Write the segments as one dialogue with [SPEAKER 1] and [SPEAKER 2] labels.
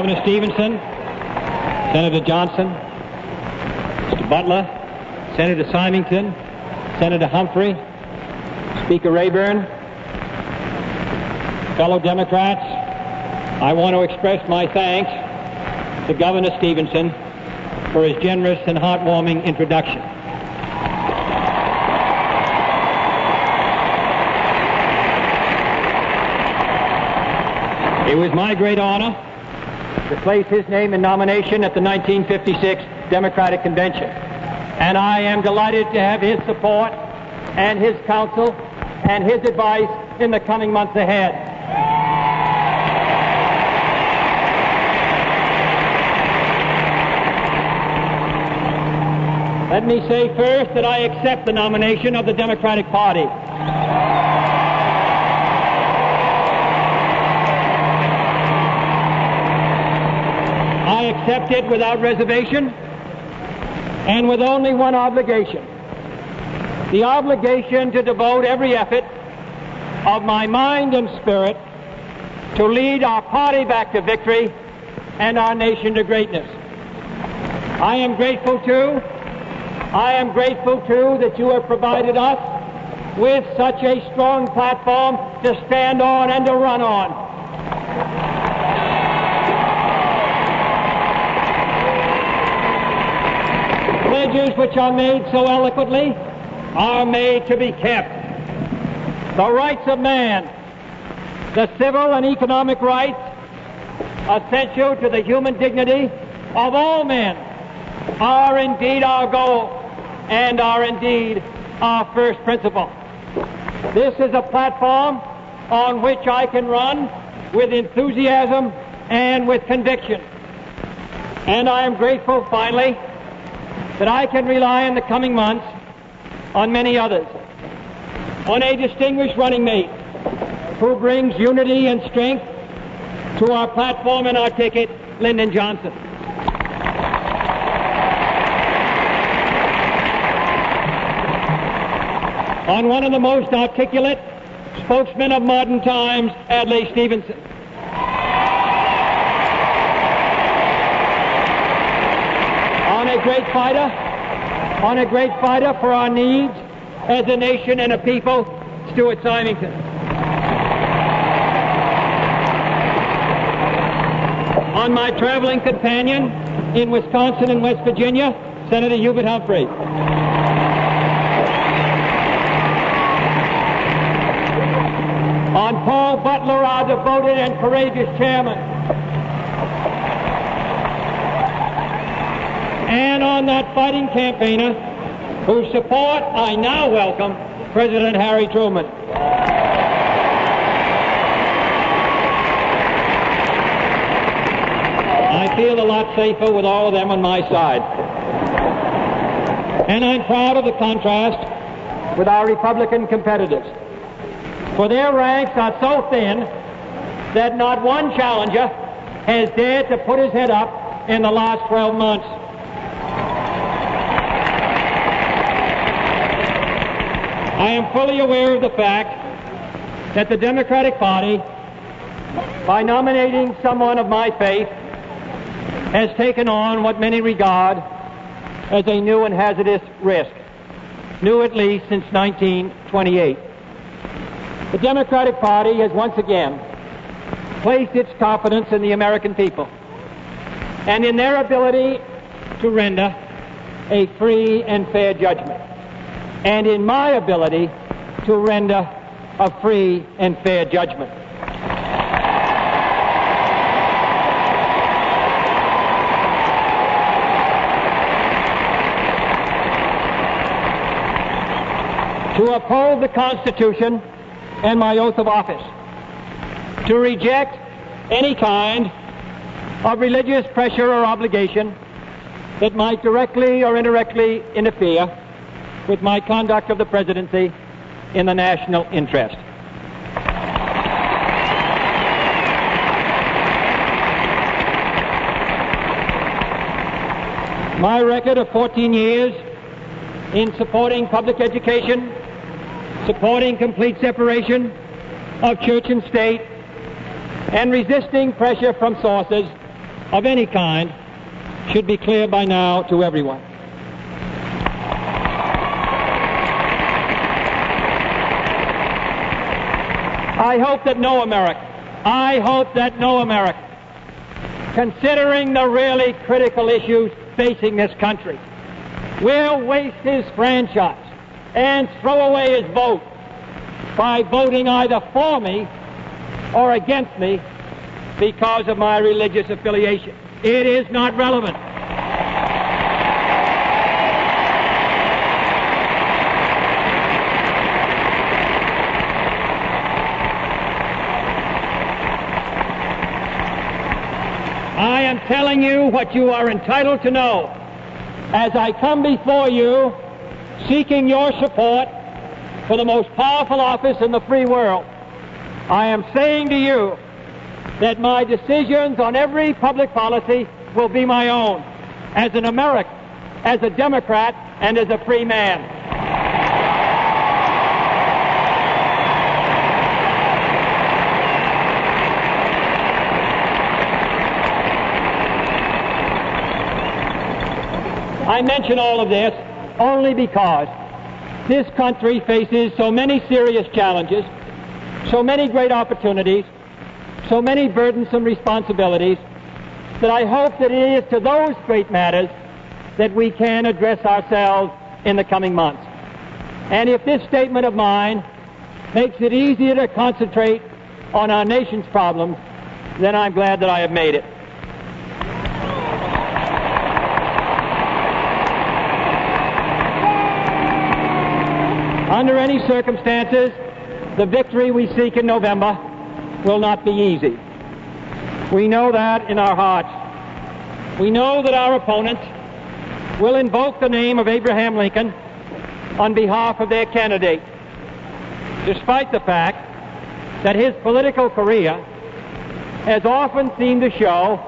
[SPEAKER 1] Governor Stevenson, Senator Johnson, Mr. Butler, Senator Symington, Senator Humphrey, Speaker Rayburn, fellow Democrats, I want to express my thanks to Governor Stevenson for his generous and heartwarming introduction. It was my great honor to place his name in nomination at the 1956 Democratic Convention, and I am delighted to have his support and his counsel and his advice in the coming months ahead. Let me say first that I accept the nomination of the Democratic Party. I accept it without reservation and with only one obligation: the obligation to devote every effort of my mind and spirit to lead our party back to victory and our nation to greatness. I am grateful too that you have provided us with such a strong platform to stand on and to run on. Pledges which are made so eloquently are made to be kept. The rights of man, the civil and economic rights essential to the human dignity of all men, are indeed our goal and are indeed our first principle. This is a platform on which I can run with enthusiasm and with conviction. And I am grateful, finally, that I can rely in the coming months on many others, on a distinguished running mate who brings unity and strength to our platform and our ticket, Lyndon Johnson. On one of the most articulate spokesmen of modern times, Adlai Stevenson. On a great fighter for our needs as a nation and a people, Stuart Symington. On my traveling companion in Wisconsin and West Virginia, Senator Hubert Humphrey. On Paul Butler, our devoted and courageous chairman. And on that fighting campaigner whose support I now welcome, President Harry Truman. I feel a lot safer with all of them on my side. And I'm proud of the contrast with our Republican competitors. For their ranks are so thin that not one challenger has dared to put his head up in the last 12 months. I am fully aware of the fact that the Democratic Party, by nominating someone of my faith, has taken on what many regard as a new and hazardous risk, new at least since 1928. The Democratic Party has once again placed its confidence in the American people and in their ability to render a free and fair judgment, and in my ability to render a free and fair judgment. To uphold the Constitution and my oath of office, to reject any kind of religious pressure or obligation that might directly or indirectly interfere with my conduct of the presidency in the national interest. My record of 14 years in supporting public education, supporting complete separation of church and state, and resisting pressure from sources of any kind should be clear by now to everyone. I hope that no American, considering the really critical issues facing this country, will waste his franchise and throw away his vote by voting either for me or against me because of my religious affiliation. It is not relevant. I am telling you what you are entitled to know as I come before you seeking your support for the most powerful office in the free world. I am saying to you that my decisions on every public policy will be my own as an American, as a Democrat, and as a free man. I mention all of this only because this country faces so many serious challenges, so many great opportunities, so many burdensome responsibilities, that I hope that it is to those great matters that we can address ourselves in the coming months. And if this statement of mine makes it easier to concentrate on our nation's problems, then I'm glad that I have made it. Under any circumstances, the victory we seek in November will not be easy. We know that in our hearts. We know that our opponents will invoke the name of Abraham Lincoln on behalf of their candidate, despite the fact that his political career has often seemed to show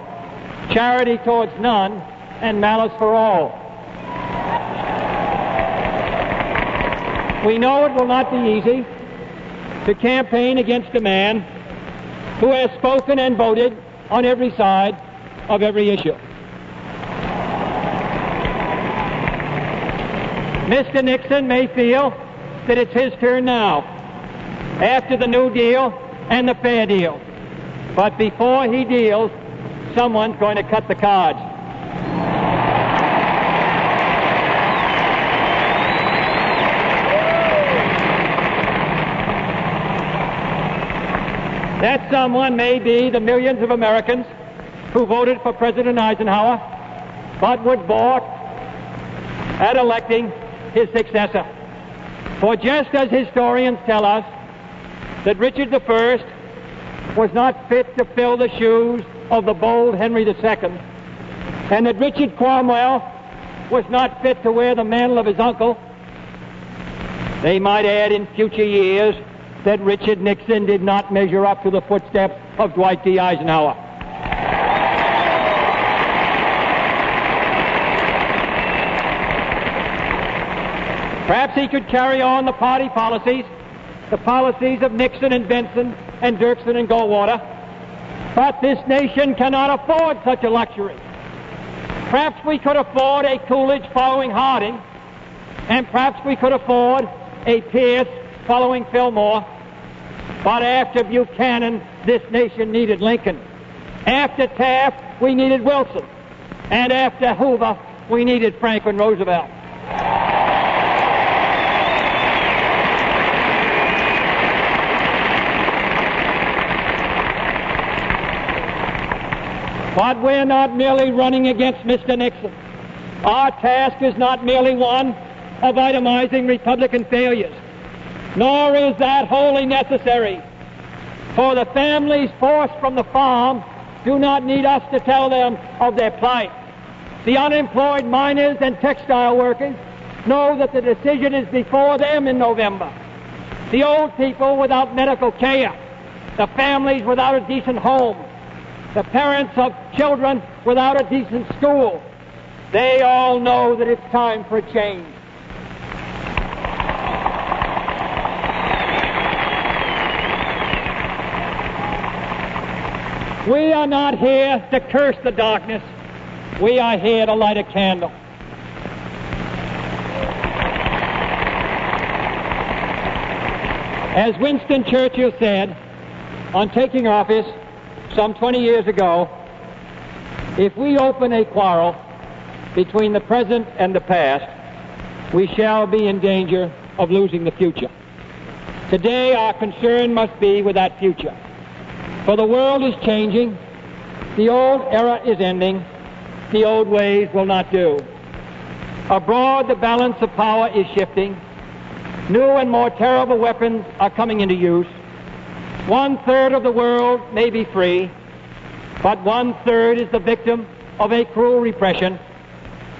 [SPEAKER 1] charity towards none and malice for all. We know it will not be easy to campaign against a man who has spoken and voted on every side of every issue. Mr. Nixon may feel that it's his turn now, after the New Deal and the Fair Deal. But before he deals, someone's going to cut the cards. That someone may be the millions of Americans who voted for President Eisenhower, but would balk at electing his successor. For just as historians tell us that Richard I was not fit to fill the shoes of the bold Henry II, and that Richard Cromwell was not fit to wear the mantle of his uncle, they might add in future years that Richard Nixon did not measure up to the footsteps of Dwight D. Eisenhower. Perhaps he could carry on the party policies, the policies of Nixon and Benson and Dirksen and Goldwater, but this nation cannot afford such a luxury. Perhaps we could afford a Coolidge following Harding, and perhaps we could afford a Pierce following Fillmore. But after Buchanan, this nation needed Lincoln. After Taft, we needed Wilson. And after Hoover, we needed Franklin Roosevelt. But we're not merely running against Mr. Nixon. Our task is not merely one of itemizing Republican failures, nor is that wholly necessary. For the families forced from the farm do not need us to tell them of their plight. The unemployed miners and textile workers know that the decision is before them in November. The old people without medical care, the families without a decent home, the parents of children without a decent school, they all know that it's time for a change. We are not here to curse the darkness. We are here to light a candle. As Winston Churchill said on taking office some 20 years ago, if we open a quarrel between the present and the past, we shall be in danger of losing the future. Today, our concern must be with that future. For the world is changing, the old era is ending, the old ways will not do. Abroad, the balance of power is shifting. New and more terrible weapons are coming into use. 1/3 of the world may be free, but 1/3 is the victim of a cruel repression,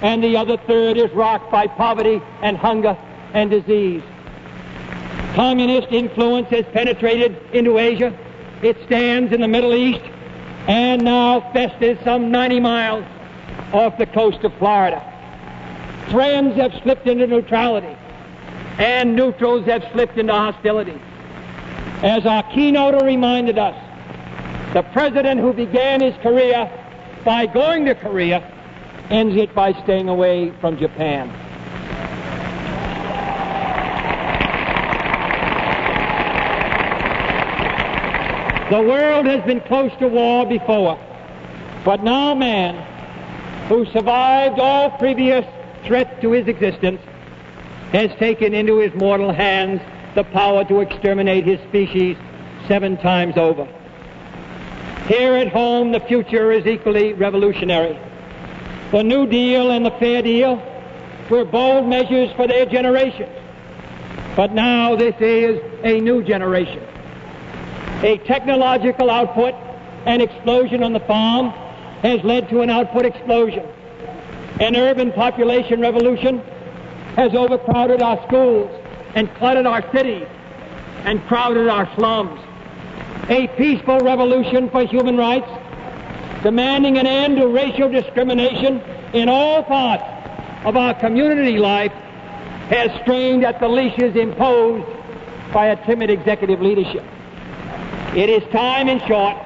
[SPEAKER 1] and the other third is rocked by poverty and hunger and disease. Communist influence has penetrated into Asia. It stands in the Middle East and now festers some 90 miles off the coast of Florida. Friends have slipped into neutrality, and neutrals have slipped into hostility. As our keynoter reminded us, the president who began his career by going to Korea ends it by staying away from Japan. The world has been close to war before, but now man, who survived all previous threats to his existence, has taken into his mortal hands the power to exterminate his species 7 times over. Here at home, the future is equally revolutionary. The New Deal and the Fair Deal were bold measures for their generation, but now this is a new generation. A technological output and explosion on the farm has led to an output explosion. An urban population revolution has overcrowded our schools and cluttered our cities and crowded our slums. A peaceful revolution for human rights, demanding an end to racial discrimination in all parts of our community life, has strained at the leashes imposed by a timid executive leadership. It is time, in short,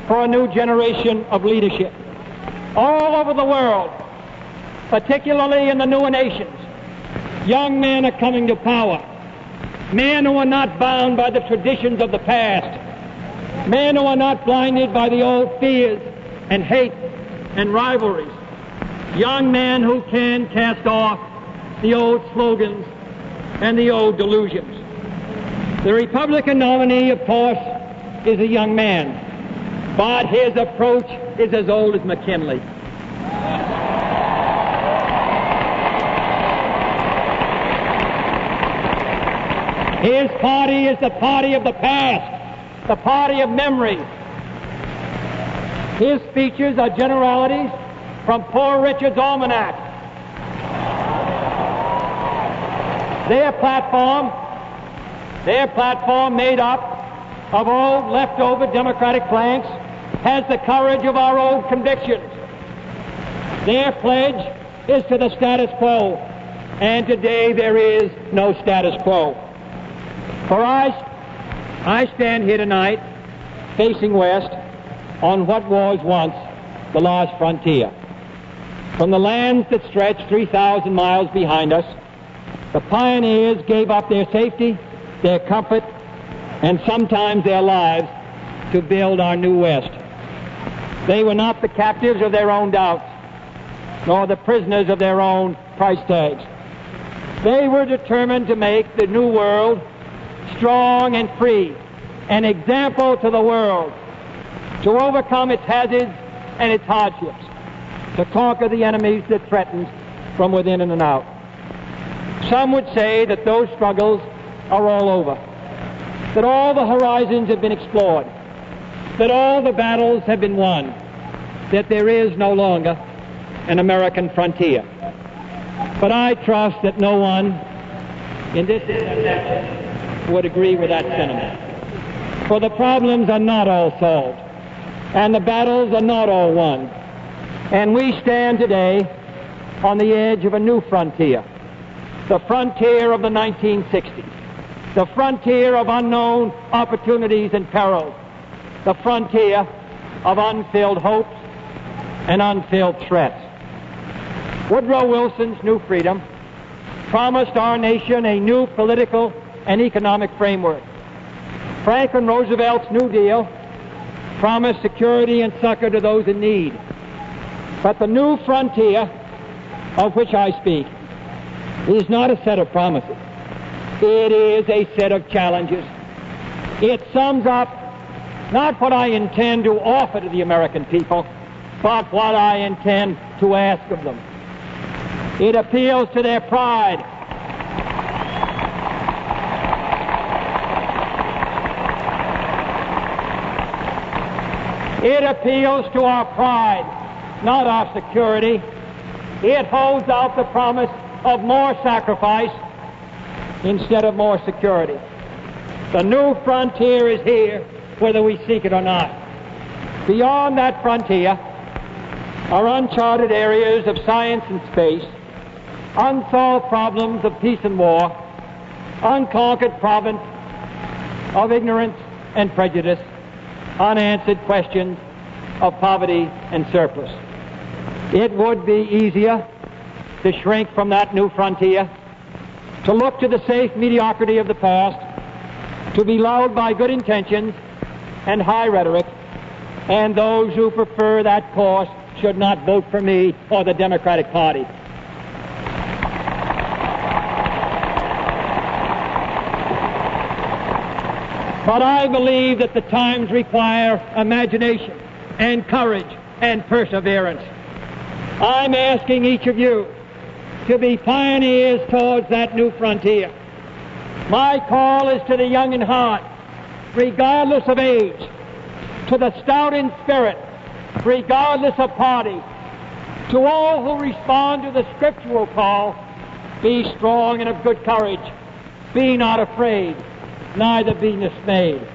[SPEAKER 1] for a new generation of leadership. All over the world, particularly in the newer nations, young men are coming to power. Men who are not bound by the traditions of the past. Men who are not blinded by the old fears and hate and rivalries. Young men who can cast off the old slogans and the old delusions. The Republican nominee, of course, is a young man, but his approach is as old as McKinley. His party is the party of the past, the party of memory. His speeches are generalities from Poor Richard's Almanac. Their platform made up of old leftover Democratic planks has the courage of our old convictions. Their pledge is to the status quo, and today there is no status quo. For I stand here tonight facing west on what was once the last frontier. From the lands that stretch 3,000 miles behind us, the pioneers gave up their safety, their comfort, and sometimes their lives to build our new West. They were not the captives of their own doubts, nor the prisoners of their own price tags. They were determined to make the new world strong and free, an example to the world, to overcome its hazards and its hardships, to conquer the enemies that threatened from within and out. Some would say that those struggles are all over, that all the horizons have been explored, that all the battles have been won, that there is no longer an American frontier. But I trust that no one in this intersection would agree with that sentiment. For the problems are not all solved, and the battles are not all won. And we stand today on the edge of a new frontier, the frontier of the 1960s, the frontier of unknown opportunities and perils, the frontier of unfilled hopes and unfilled threats. Woodrow Wilson's New Freedom promised our nation a new political and economic framework. Franklin Roosevelt's New Deal promised security and succor to those in need. But the new frontier of which I speak is not a set of promises. It is a set of challenges. It sums up not what I intend to offer to the American people, but what I intend to ask of them. It appeals to their pride. It appeals to our pride, not our security. It holds out the promise of more sacrifice instead of more security. The new frontier is here, whether we seek it or not. Beyond that frontier are uncharted areas of science and space, unsolved problems of peace and war, unconquered province of ignorance and prejudice, unanswered questions of poverty and surplus. It would be easier to shrink from that new frontier, to look to the safe mediocrity of the past, to be lulled by good intentions and high rhetoric, and those who prefer that course should not vote for me or the Democratic Party. But I believe that the times require imagination and courage and perseverance. I'm asking each of you to be pioneers towards that new frontier. My call is to the young in heart, regardless of age, to the stout in spirit, regardless of party, to all who respond to the scriptural call, be strong and of good courage, be not afraid, neither be dismayed.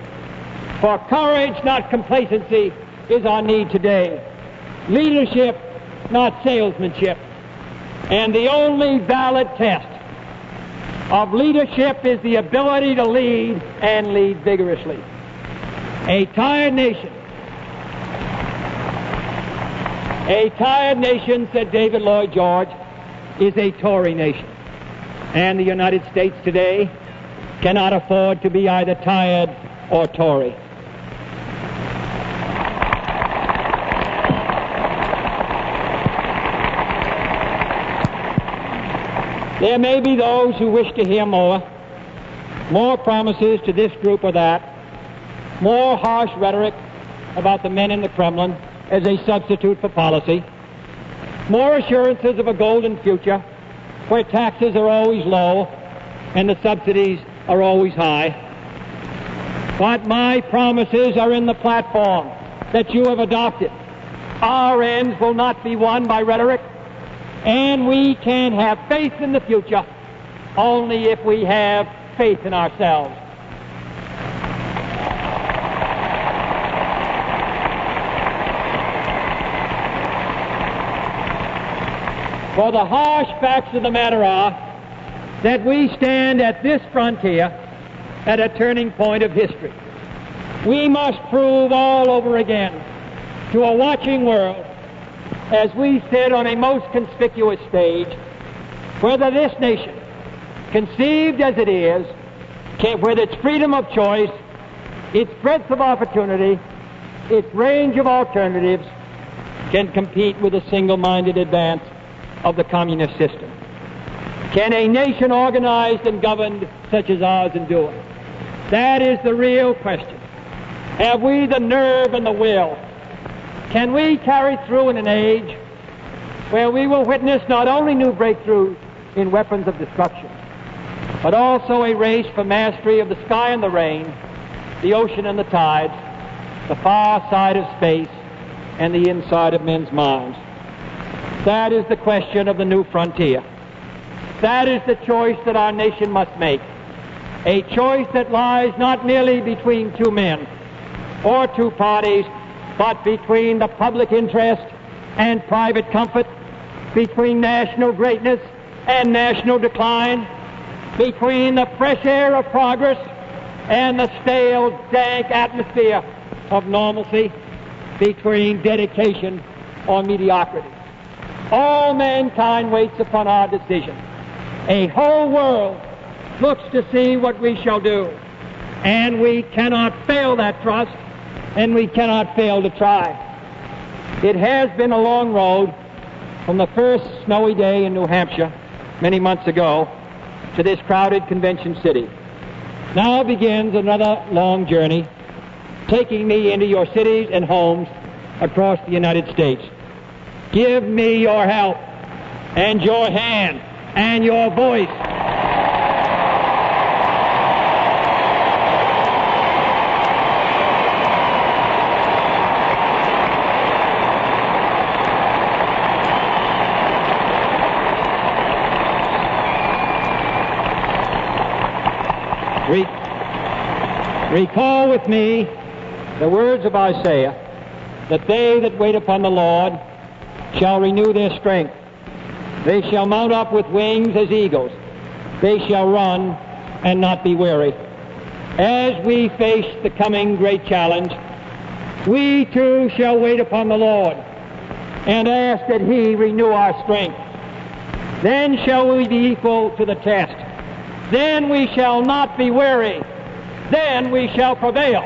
[SPEAKER 1] For courage, not complacency, is our need today. Leadership, not salesmanship. And the only valid test of leadership is the ability to lead and lead vigorously. A tired nation, said David Lloyd George, is a Tory nation. And the United States today cannot afford to be either tired or Tory. There may be those who wish to hear more promises to this group or that, more harsh rhetoric about the men in the Kremlin as a substitute for policy, more assurances of a golden future where taxes are always low and the subsidies are always high. But my promises are in the platform that you have adopted. Our ends will not be won by rhetoric, and we can have faith in the future only if we have faith in ourselves. For the harsh facts of the matter are that we stand at this frontier at a turning point of history. We must prove all over again to a watching world, as we sit on a most conspicuous stage, whether this nation, conceived as it is, with its freedom of choice, its breadth of opportunity, its range of alternatives, can compete with the single-minded advance of the communist system. Can a nation organized and governed such as ours endure? That is the real question. Have we the nerve and the will? Can we carry through in an age where we will witness not only new breakthroughs in weapons of destruction, but also a race for mastery of the sky and the rain, the ocean and the tides, the far side of space, and the inside of men's minds? That is the question of the new frontier. That is the choice that our nation must make. A choice that lies not merely between two men or two parties, but between the public interest and private comfort, between national greatness and national decline, between the fresh air of progress and the stale, dank atmosphere of normalcy, between dedication or mediocrity. All mankind waits upon our decision. A whole world looks to see what we shall do, and we cannot fail that trust, and we cannot fail to try. It has been a long road from the first snowy day in New Hampshire many months ago to this crowded convention city. Now begins another long journey, taking me into your cities and homes across the United States. Give me your help and your hand and your voice. Recall with me the words of Isaiah, that they that wait upon the Lord shall renew their strength. They shall mount up with wings as eagles. They shall run and not be weary. As we face the coming great challenge, we too shall wait upon the Lord and ask that He renew our strength. Then shall we be equal to the test. Then we shall not be weary. Then we shall prevail.